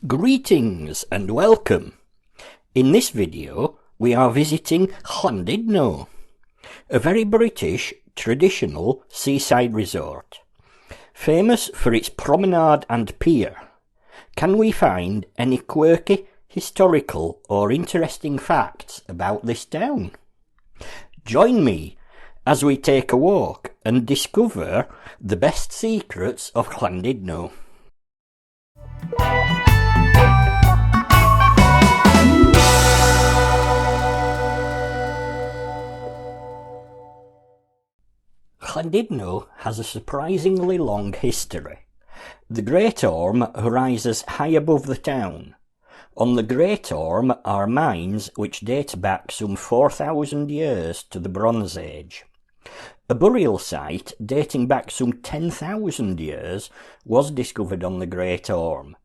Greetings and welcome. In this video we are visiting Llandudno, a very British traditional seaside resort. Famous for its promenade and pier, can we find any quirky, historical or interesting facts about this town? Join me as we take a walk and discover the best secrets of Llandudno. Llandudno has a surprisingly long history. The Great Orme rises high above the town. On the Great Orme are mines which date back some 4,000 years to the Bronze Age. A burial site dating back some 10,000 years was discovered on the Great Orme,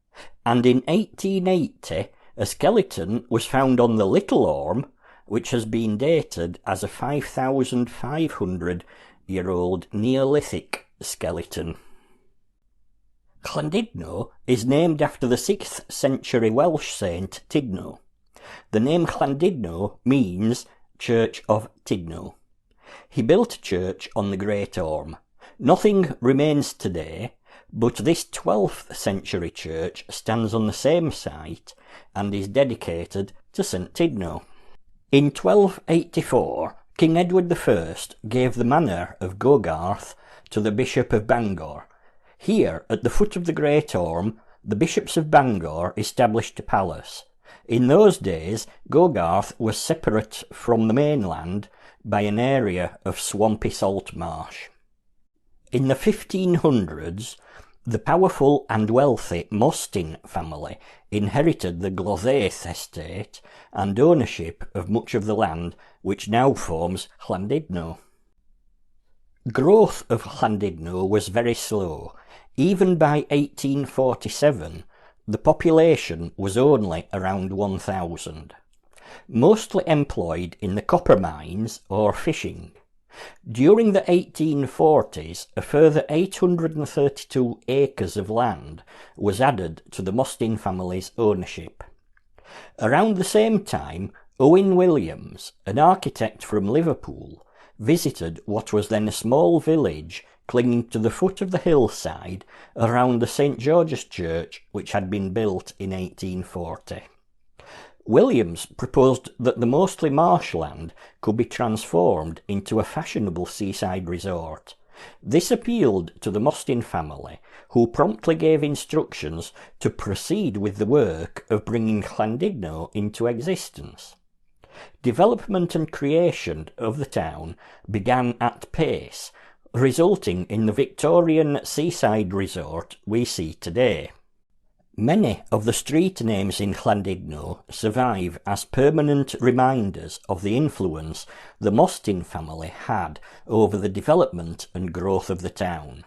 and in 1880 a skeleton was found on the Little Orme, which has been dated as a 5,500-year-old Neolithic skeleton. Llandudno is named after the 6th century Welsh saint Tydno. The name Llandudno means Church of Tydno. He built a church on the Great Orme. Nothing remains today, but this 12th century church stands on the same site and is dedicated to St Tydno. In 1284, King Edward I gave the manor of Gogarth to the Bishop of Bangor. Here, at the foot of the Great Orme, the bishops of Bangor established a palace. In those days, Gogarth was separate from the mainland by an area of swampy salt marsh. In the 1500s, the powerful and wealthy Mostyn family inherited the Glothaith estate and ownership of much of the land which now forms Llandudno. Growth of Llandudno was very slow. Even by 1847, the population was only around 1,000, mostly employed in the copper mines or fishing. During the 1840s, a further 832 acres of land was added to the Mostyn family's ownership. Around the same time, Owen Williams, an architect from Liverpool, visited what was then a small village clinging to the foot of the hillside around the St George's Church, which had been built in 1840. Williams proposed that the mostly marshland could be transformed into a fashionable seaside resort. This appealed to the Mostyn family, who promptly gave instructions to proceed with the work of bringing Llandudno into existence. Development and creation of the town began at pace, resulting in the Victorian seaside resort we see today. Many of the street names in Llandudno survive as permanent reminders of the influence the Mostyn family had over the development and growth of the town,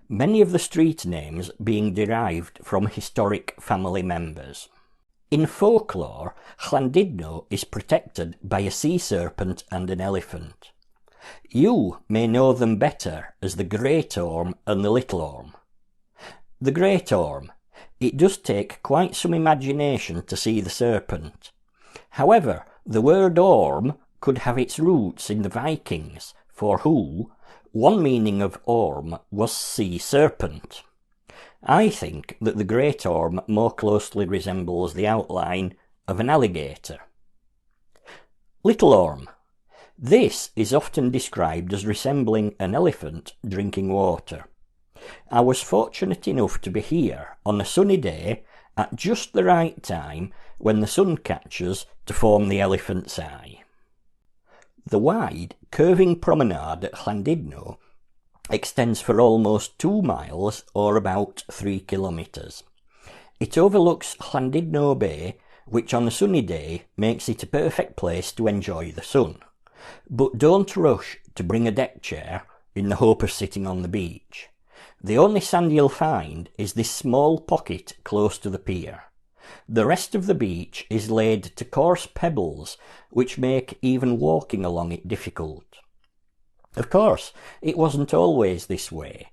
many of the street names being derived from historic family members. In folklore, Llandudno is protected by a sea serpent and an elephant. You may know them better as the Great Orme and the Little Orme. The Great Orme. It does take quite some imagination to see the serpent. However, the word Orme could have its roots in the Vikings, for who, one meaning of Orme was sea serpent. I think that the Great Orme more closely resembles the outline of an alligator. Little Orme. This is often described as resembling an elephant drinking water. I was fortunate enough to be here on a sunny day at just the right time when the sun catches to form the elephant's eye. The wide, curving promenade at Llandudno extends for almost 2 miles or about 3 kilometres. It overlooks Llandudno Bay, which on a sunny day makes it a perfect place to enjoy the sun. But don't rush to bring a deck chair in the hope of sitting on the beach. The only sand you'll find is this small pocket close to the pier. The rest of the beach is laid to coarse pebbles, which make even walking along it difficult. Of course, it wasn't always this way.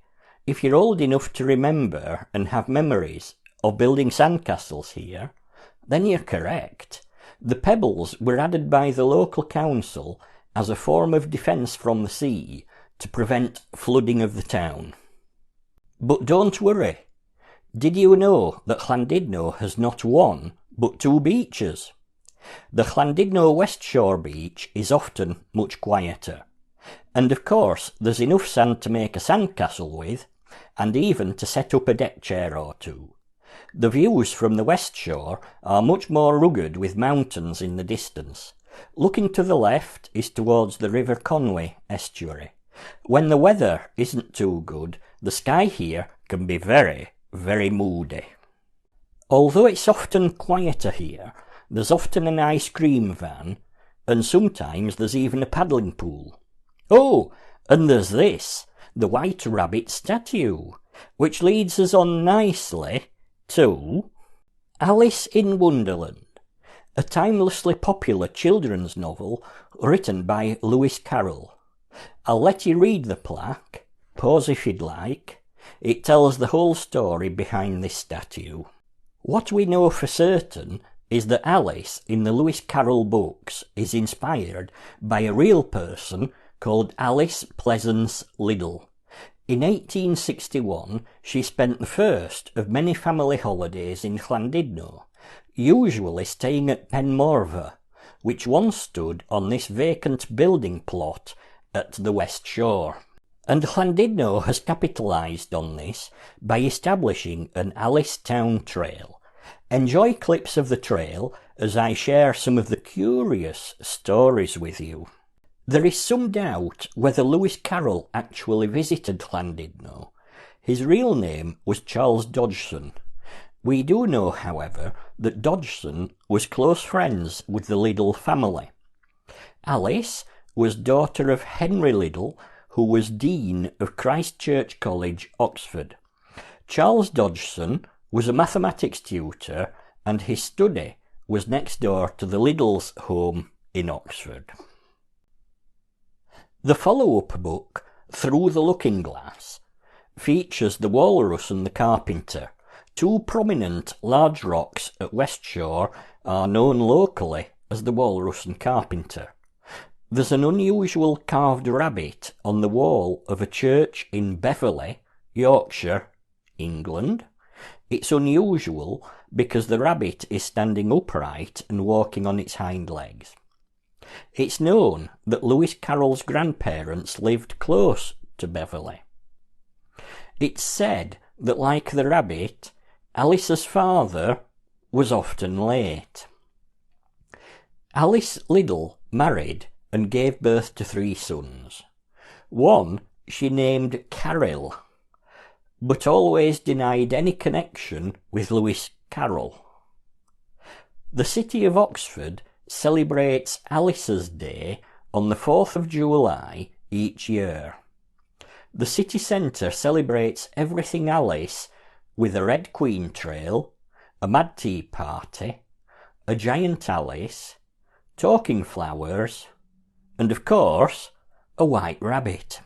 If you're old enough to remember and have memories of building sandcastles here, then you're correct. The pebbles were added by the local council as a form of defence from the sea to prevent flooding of the town. But don't worry. Did you know that Llandudno has not one, but two beaches? The Llandudno West Shore beach is often much quieter. And of course there's enough sand to make a sandcastle with, and even to set up a deck chair or two. The views from the west shore are much more rugged with mountains in the distance. Looking to the left is towards the River Conwy estuary. When the weather isn't too good, the sky here can be very, very moody. Although it's often quieter here, there's often an ice cream van, and sometimes there's even a paddling pool. Oh, and there's this, the White Rabbit statue, which leads us on nicely to Alice in Wonderland, a timelessly popular children's novel written by Lewis Carroll. I'll let you read the plaque, pause if you'd like. It tells the whole story behind this statue. What we know for certain is that Alice in the Lewis Carroll books is inspired by a real person called Alice Pleasance Liddell. In 1861, she spent the first of many family holidays in Llandudno, usually staying at Penmorfa, which once stood on this vacant building plot at the west shore. And Llandudno has capitalised on this by establishing an Alice Town Trail. Enjoy clips of the trail as I share some of the curious stories with you. There is some doubt whether Lewis Carroll actually visited Llandudno. His real name was Charles Dodgson. We do know, however, that Dodgson was close friends with the Liddell family. Alice was daughter of Henry Liddell, who was Dean of Christ Church College, Oxford. Charles Dodgson was a mathematics tutor, and his study was next door to the Liddell's home in Oxford. The follow-up book, Through the Looking Glass, features the Walrus and the Carpenter. Two prominent large rocks at West Shore are known locally as the Walrus and Carpenter. There's an unusual carved rabbit on the wall of a church in Beverley, Yorkshire, England. It's unusual because the rabbit is standing upright and walking on its hind legs. It's known that Lewis Carroll's grandparents lived close to Beverley. It's said that, like the rabbit, Alice's father was often late. Alice Liddell married and gave birth to 3 sons. One she named Carroll, but always denied any connection with Lewis Carroll. The city of Oxford celebrates Alice's Day on the 4th of July each year. The city centre celebrates everything Alice with a Red Queen trail, a Mad Tea party, a giant Alice, talking flowers, and of course, a white rabbit.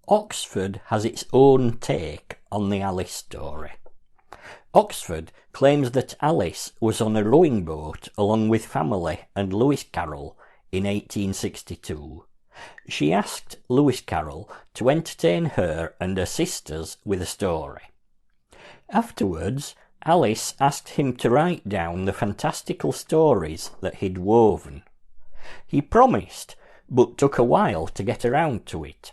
Oxford has its own take on the Alice story. Oxford claims that Alice was on a rowing boat along with family and Lewis Carroll in 1862. She asked Lewis Carroll to entertain her and her sisters with a story. Afterwards, Alice asked him to write down the fantastical stories that he'd woven. He promised, but took a while to get around to it.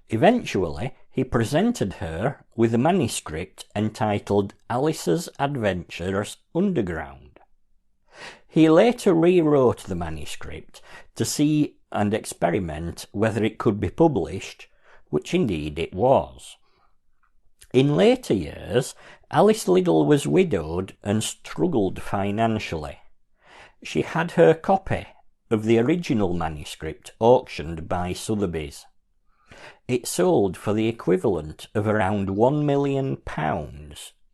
Eventually, he presented her with a manuscript entitled Alice's Adventures Underground. He later rewrote the manuscript to see and experiment whether it could be published, which indeed it was. In later years, Alice Liddell was widowed and struggled financially. She had her copy of the original manuscript auctioned by Sotheby's. It sold for the equivalent of around £1 million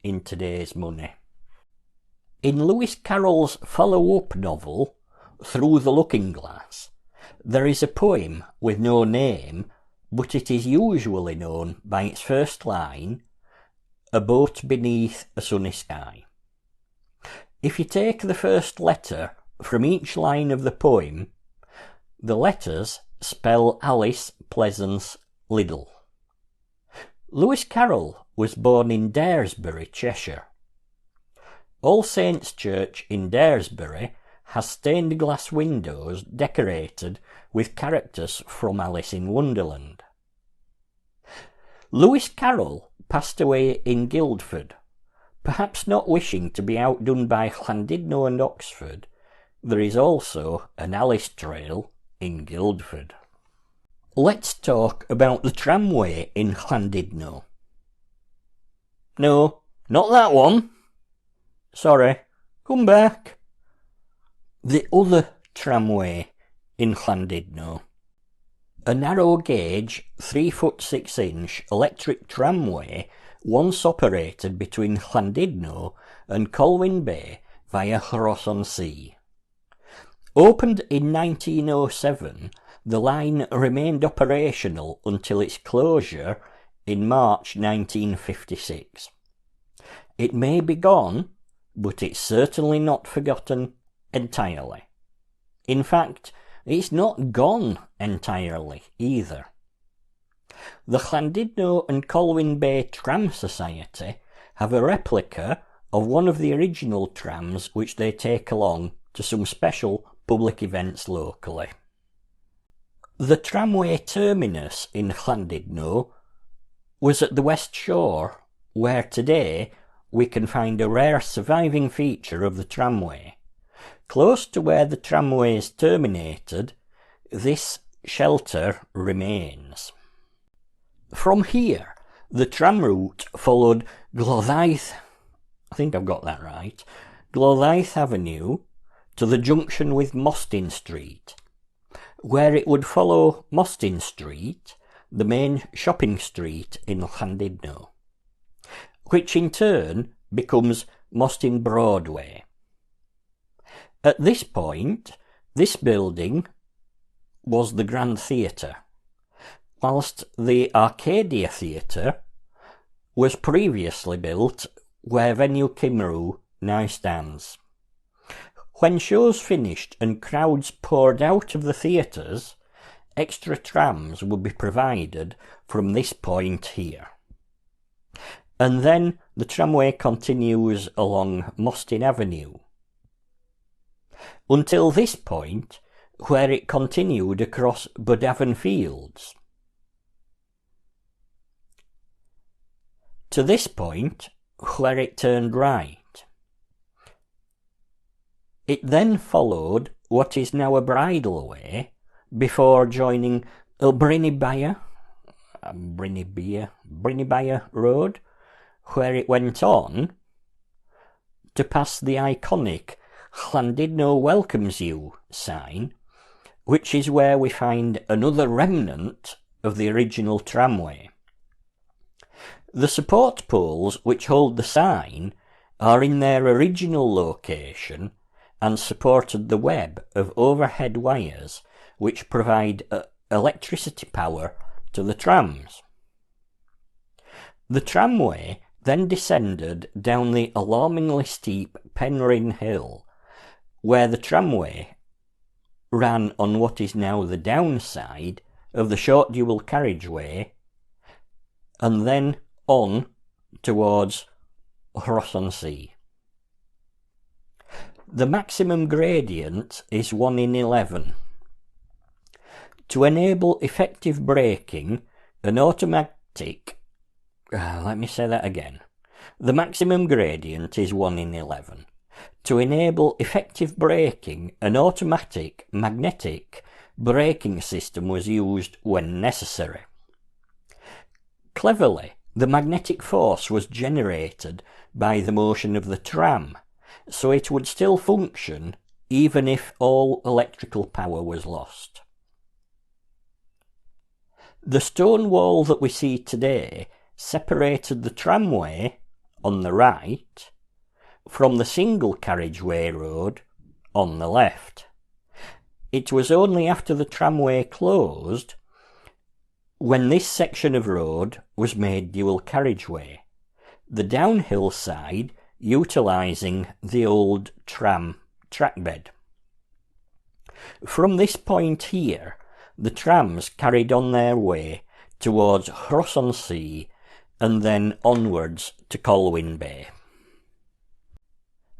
in today's money. In Lewis Carroll's follow-up novel, Through the Looking Glass, there is a poem with no name, but it is usually known by its first line, a boat beneath a sunny sky. If you take the first letter from each line of the poem, the letters spell Alice, Pleasance, Liddell. Lewis Carroll was born in Daresbury, Cheshire. All Saints' Church in Daresbury has stained glass windows decorated with characters from Alice in Wonderland. Lewis Carroll passed away in Guildford. Perhaps not wishing to be outdone by Llandudno and Oxford, there is also an Alice trail in Guildford. Let's talk about the tramway in Llandudno. No, not that one. Sorry, come back. The other tramway in Llandudno. A narrow gauge 3 6 inch electric tramway once operated between Llandudno and Colwyn Bay via Ross-on-Sea. Opened in 1907, the line remained operational until its closure in March 1956. It may be gone, but it's certainly not forgotten entirely. In fact, it's not gone entirely either. The Llandudno and Colwyn Bay Tram Society have a replica of one of the original trams which they take along to some special public events locally. The tramway terminus in Llandudno was at the west shore, where today we can find a rare surviving feature of the tramway. Close to where the tramways terminated, this shelter remains. From here, the tram route followed Gloddaith, I think I've got that right, Gloddaith Avenue to the junction with Mostyn Street, where it would follow Mostyn Street, the main shopping street in Llandudno, which in turn becomes Mostyn Broadway. At this point, this building was the Grand Theatre, whilst the Arcadia Theatre was previously built where Venue Cymru now stands. When shows finished and crowds poured out of the theatres, extra trams would be provided from this point here. And then the tramway continues along Mostyn Avenue, until this point, where it continued across Budavon Fields. To this point, where it turned right. It then followed what is now a bridleway before joining Brinibaya Road, where it went on to pass the iconic Llandudno Welcomes You sign, which is where we find another remnant of the original tramway. The support poles which hold the sign are in their original location and supported the web of overhead wires which provide electricity power to the trams. The tramway then descended down the alarmingly steep Penryn Hill, where the tramway ran on what is now the downside of the short dual carriageway, and then on towards Ross-on-Sea. The maximum gradient is 1 in 11. To enable effective braking, an automatic... The maximum gradient is 1 in 11. To enable effective braking, an automatic magnetic braking system was used when necessary. Cleverly, the magnetic force was generated by the motion of the tram, so it would still function even if all electrical power was lost. The stone wall that we see today separated the tramway on the right from the single carriageway road on the left. It was only after the tramway closed when this section of road was made dual carriageway, the downhill side utilising the old tram trackbed. From this point here, the trams carried on their way towards Ross-on-Sea and then onwards to Colwyn Bay.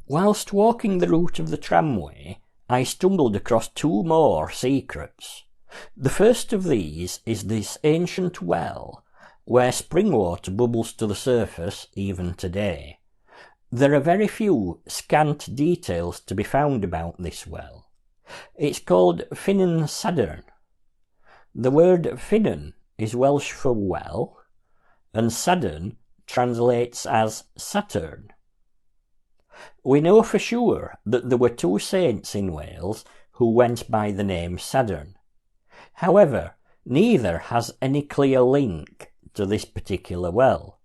Whilst walking the route of the tramway, I stumbled across two more secrets. The first of these is this ancient well, where spring water bubbles to the surface even today. There are very few scant details to be found about this well. It's called Finan Sadern. The word Finan is Welsh for well, and Sadern translates as Saturn. We know for sure that there were two saints in Wales who went by the name Sadern. However, neither has any clear link to this particular well.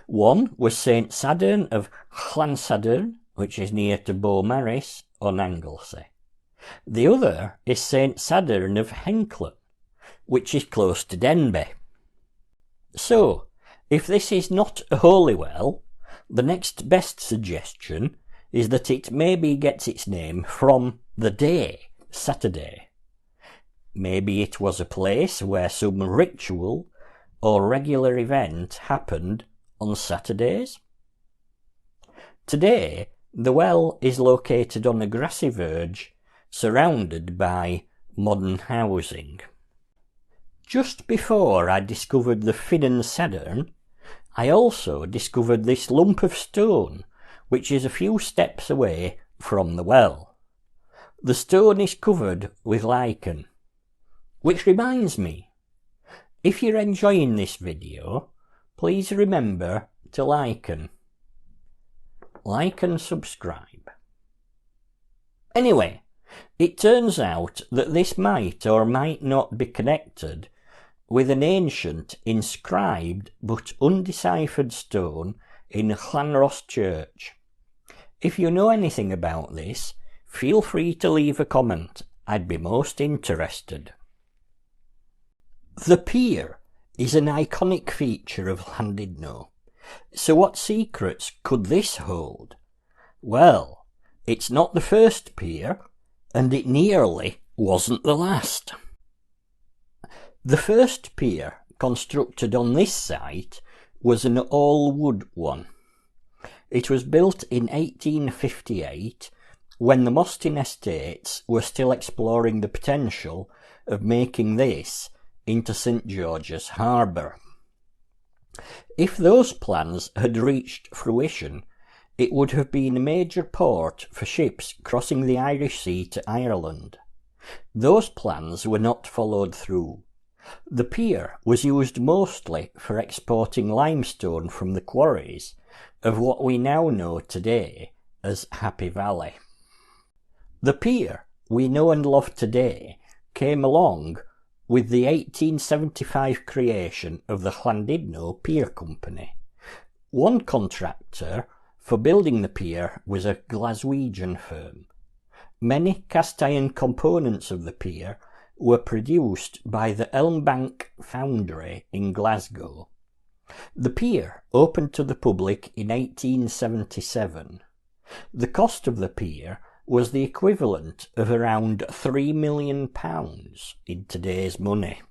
One was Saint Sadern of Llansadern, which is near to Beaumaris on Anglesey. The other is Saint Sadern of Henclon, which is close to Denbigh. So, if this is not a holy well, the next best suggestion is that it maybe gets its name from the day, Saturday. Maybe it was a place where some ritual or regular event happened on Saturdays. Today, the well is located on a grassy verge surrounded by modern housing. Just before I discovered the Finan Sadern, I also discovered this lump of stone, which is a few steps away from the well. The stone is covered with lichen. Which reminds me, if you're enjoying this video, please remember to like and subscribe. Anyway, it turns out that this might or might not be connected with an ancient inscribed but undeciphered stone in Llanross Church. If you know anything about this, feel free to leave a comment. I'd be most interested. The pier is an iconic feature of Llandudno. So what secrets could this hold? Well, it's not the first pier, and it nearly wasn't the last. The first pier constructed on this site was an all-wood one. It was built in 1858 when the Mostyn estates were still exploring the potential of making this into St George's Harbour. If those plans had reached fruition, it would have been a major port for ships crossing the Irish Sea to Ireland. Those plans were not followed through. The pier was used mostly for exporting limestone from the quarries of what we now know today as Happy Valley. The pier we know and love today came along with the 1875 creation of the Llandudno Pier Company. One contractor for building the pier was a Glaswegian firm. Many cast iron components of the pier were produced by the Elmbank Foundry in Glasgow. The pier opened to the public in 1877. The cost of the pier was the equivalent of around £3 million in today's money.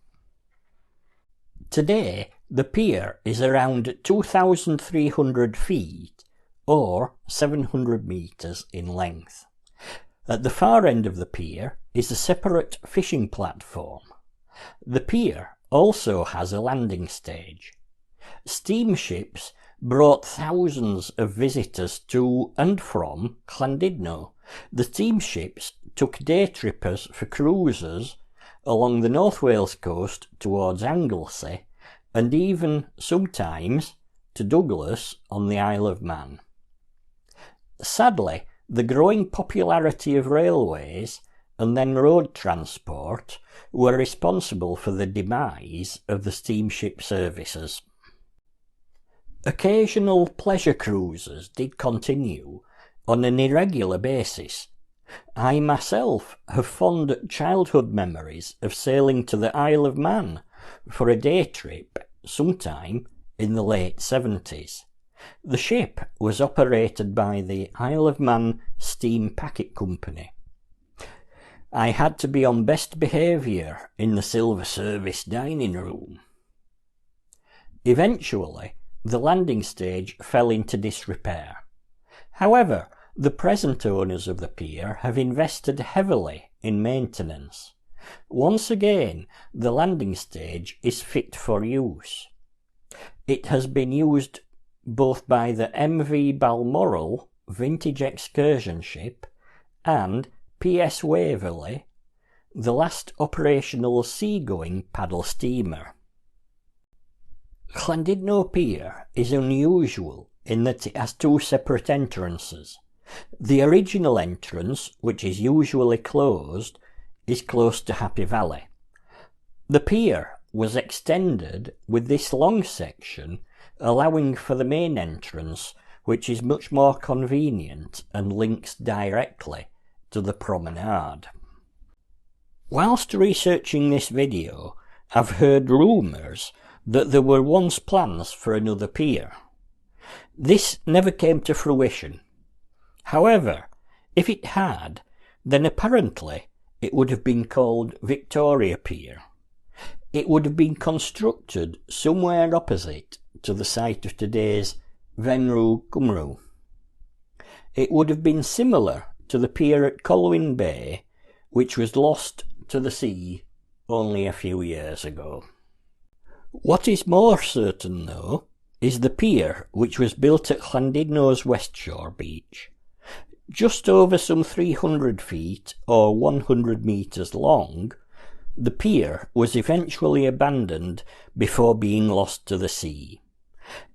Today, the pier is around 2,300 feet or 700 metres in length. At the far end of the pier is a separate fishing platform. The pier also has a landing stage. Steamships brought thousands of visitors to and from Llandudno. The steamships took day trippers for cruises along the North Wales coast towards Anglesey and even sometimes to Douglas on the Isle of Man. Sadly, the growing popularity of railways and then road transport were responsible for the demise of the steamship services. Occasional pleasure cruises did continue on an irregular basis. I myself have fond childhood memories of sailing to the Isle of Man for a day trip sometime in the late 70s. The ship was operated by the Isle of Man Steam Packet Company. I had to be on best behaviour in the silver service dining room. Eventually, the landing stage fell into disrepair. However, the present owners of the pier have invested heavily in maintenance. Once again, the landing stage is fit for use. It has been used both by the MV Balmoral vintage excursion ship and PS Waverley, the last operational seagoing paddle steamer. Llandudno Pier is unusual in that it has two separate entrances. The original entrance, which is usually closed, is close to Happy Valley. The pier was extended with this long section, allowing for the main entrance, which is much more convenient and links directly to the promenade. Whilst researching this video, I've heard rumours that there were once plans for another pier. This never came to fruition. However, if it had, then apparently it would have been called Victoria Pier. It would have been constructed somewhere opposite to the site of today's Venrw Cymru. It would have been similar to the pier at Colwyn Bay, which was lost to the sea only a few years ago. What is more certain, though, is the pier which was built at Llandudno's West Shore beach. Just over some 300 feet or 100 metres long, the pier was eventually abandoned before being lost to the sea.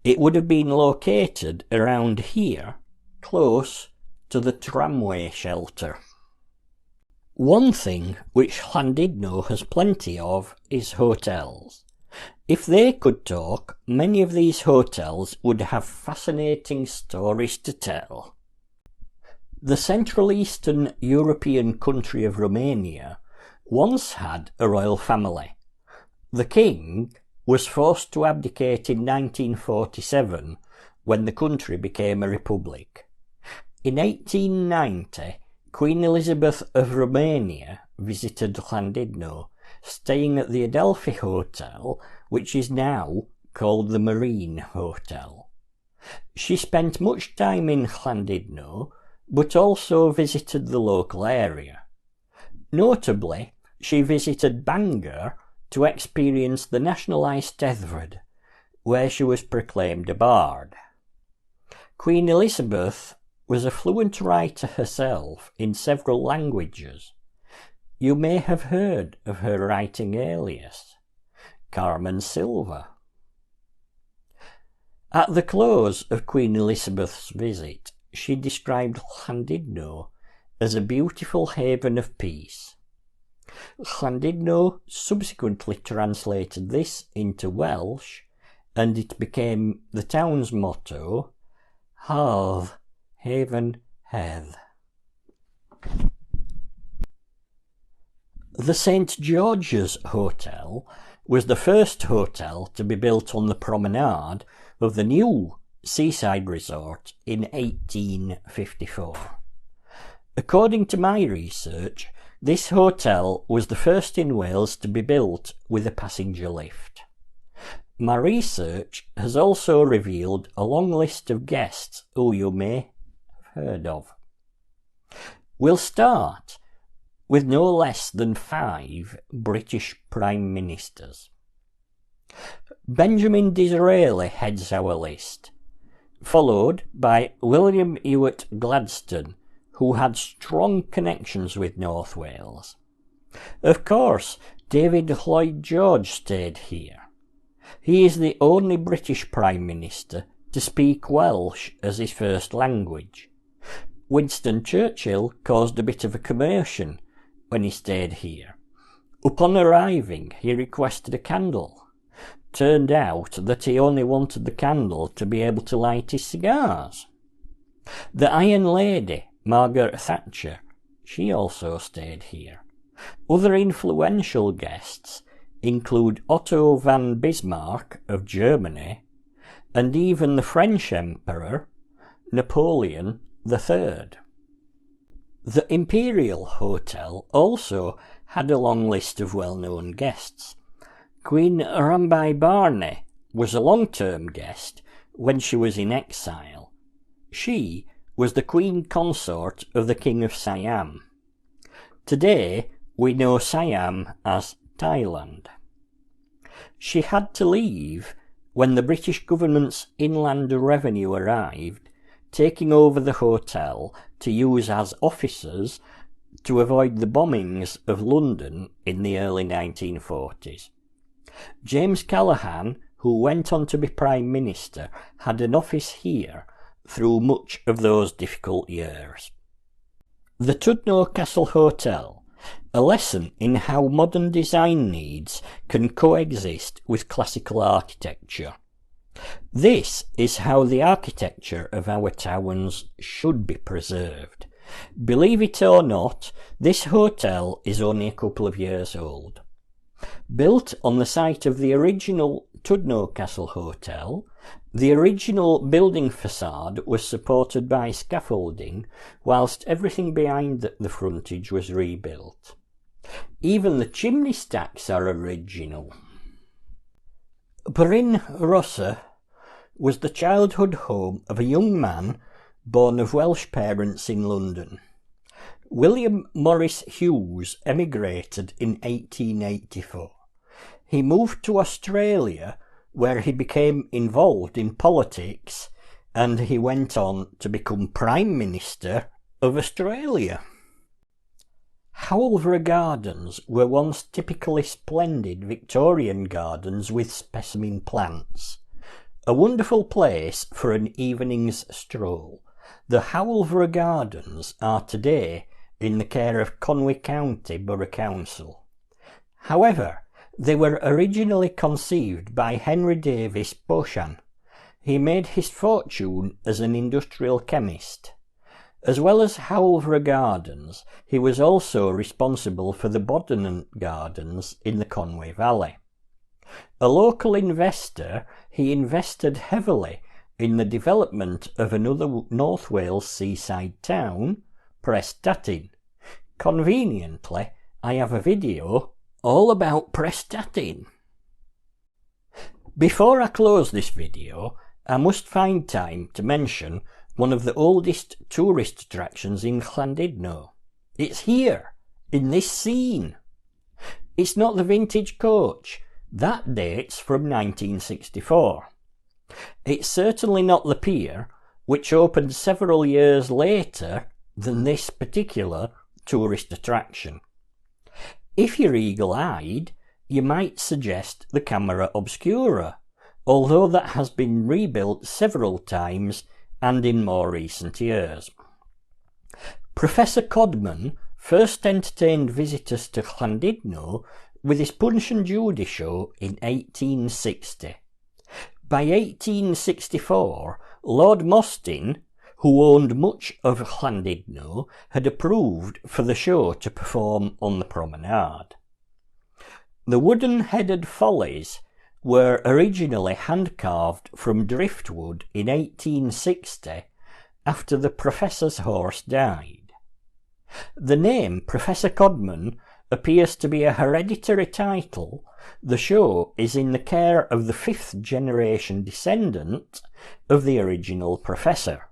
It would have been located around here, close to the tramway shelter. One thing which Llandudno has plenty of is hotels. If they could talk, many of these hotels would have fascinating stories to tell. The Central Eastern European country of Romania once had a royal family. The king was forced to abdicate in 1947 when the country became a republic. In 1890, Queen Elizabeth of Romania visited Llandudno, staying at the Adelphi Hotel, which is now called the Marine Hotel. She spent much time in Llandudno, but also visited the local area. Notably, she visited Bangor to experience the National Eisteddfod, where she was proclaimed a bard. Queen Elizabeth was a fluent writer herself in several languages. You may have heard of her writing alias, Carmen Silva. At the close of Queen Elizabeth's visit, she described Llandudno as a beautiful haven of peace. Llandudno subsequently translated this into Welsh, and it became the town's motto, Hardd, Haven Hedd. The St George's Hotel was the first hotel to be built on the promenade of the new seaside resort in 1854. According to my research, this hotel was the first in Wales to be built with a passenger lift. My research has also revealed a long list of guests who you may have heard of. We'll start with no less than 5 British Prime Ministers. Benjamin Disraeli heads our list, followed by William Ewart Gladstone, who had strong connections with North Wales. Of course, David Lloyd George stayed here. He is the only British Prime Minister to speak Welsh as his first language. Winston Churchill caused a bit of a commotion when he stayed here. Upon arriving, he requested a candle. Turned out that he only wanted the candle to be able to light his cigars. The Iron Lady, Margaret Thatcher, she also stayed here. Other influential guests include Otto von Bismarck of Germany, and even the French Emperor, Napoleon III. The Imperial Hotel also had a long list of well-known guests. Queen Rambai Barney was a long-term guest when she was in exile. She was the Queen Consort of the King of Siam. Today we know Siam as Thailand. She had to leave when the British government's Inland Revenue arrived, taking over the hotel to use as officers to avoid the bombings of London in the early 1940s. James Callaghan, who went on to be Prime Minister, had an office here through much of those difficult years. The Llandudno Castle Hotel, a lesson in how modern design needs can coexist with classical architecture. This is how the architecture of our towns should be preserved. Believe it or not, this hotel is only a couple of years old. Built on the site of the original Llandudno Castle Hotel, the original building facade was supported by scaffolding, whilst everything behind the frontage was rebuilt. Even the chimney stacks are original. Bryn Rosa was the childhood home of a young man born of Welsh parents in London. William Morris Hughes emigrated in 1884. He moved to Australia, where he became involved in politics, and he went on to become Prime Minister of Australia. Howelvra Gardens were once typically splendid Victorian gardens with specimen plants. A wonderful place for an evening's stroll. The Howelvra Gardens are today in the care of Conwy County Borough Council. However, they were originally conceived by Henry Davis Beauchamp. He made his fortune as an industrial chemist. As well as Howelvra Gardens, he was also responsible for the Boddenant Gardens in the Conwy Valley. A local investor, he invested heavily in the development of another North Wales seaside town, Prestatyn. Conveniently, I have a video all about Prestatyn. Before I close this video, I must find time to mention one of the oldest tourist attractions in Llandudno. It's here, in this scene. It's not the vintage coach. That dates from 1964. It's certainly not the pier, which opened several years later than this particular tourist attraction. If you're eagle-eyed, you might suggest the camera obscura, although that has been rebuilt several times and in more recent years. Professor Codman first entertained visitors to Llandudno with his Punch and Judy show in 1860. By 1864, Lord Mostyn, who owned much of Llandudno, had approved for the show to perform on the promenade. The wooden-headed follies were originally hand-carved from driftwood in 1860 after the professor's horse died. The name Professor Codman appears to be a hereditary title. The show is in the care of the fifth-generation descendant of the original professor.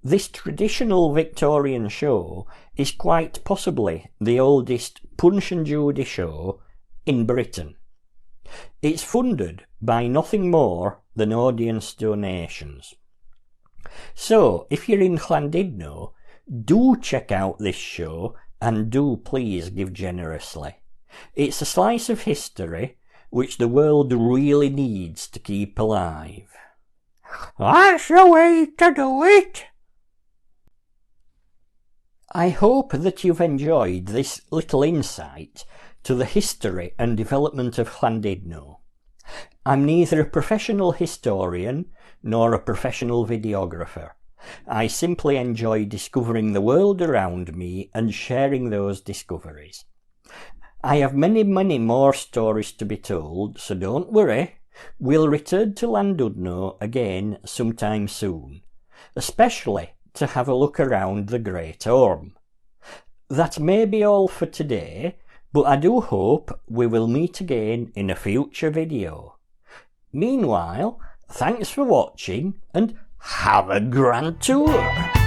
This traditional Victorian show is quite possibly the oldest Punch and Judy show in Britain. It's funded by nothing more than audience donations. So, if you're in Llandudno, do check out this show and do please give generously. It's a slice of history which the world really needs to keep alive. That's the way to do it! I hope that you've enjoyed this little insight to the history and development of Llandudno. I'm neither a professional historian nor a professional videographer. I simply enjoy discovering the world around me and sharing those discoveries. I have many more stories to be told, so don't worry, We'll return to Llandudno again sometime soon, especially to have a look around the Great Orme. That may be all for today, but I do hope we will meet again in a future video. Meanwhile, thanks for watching and have a grand tour!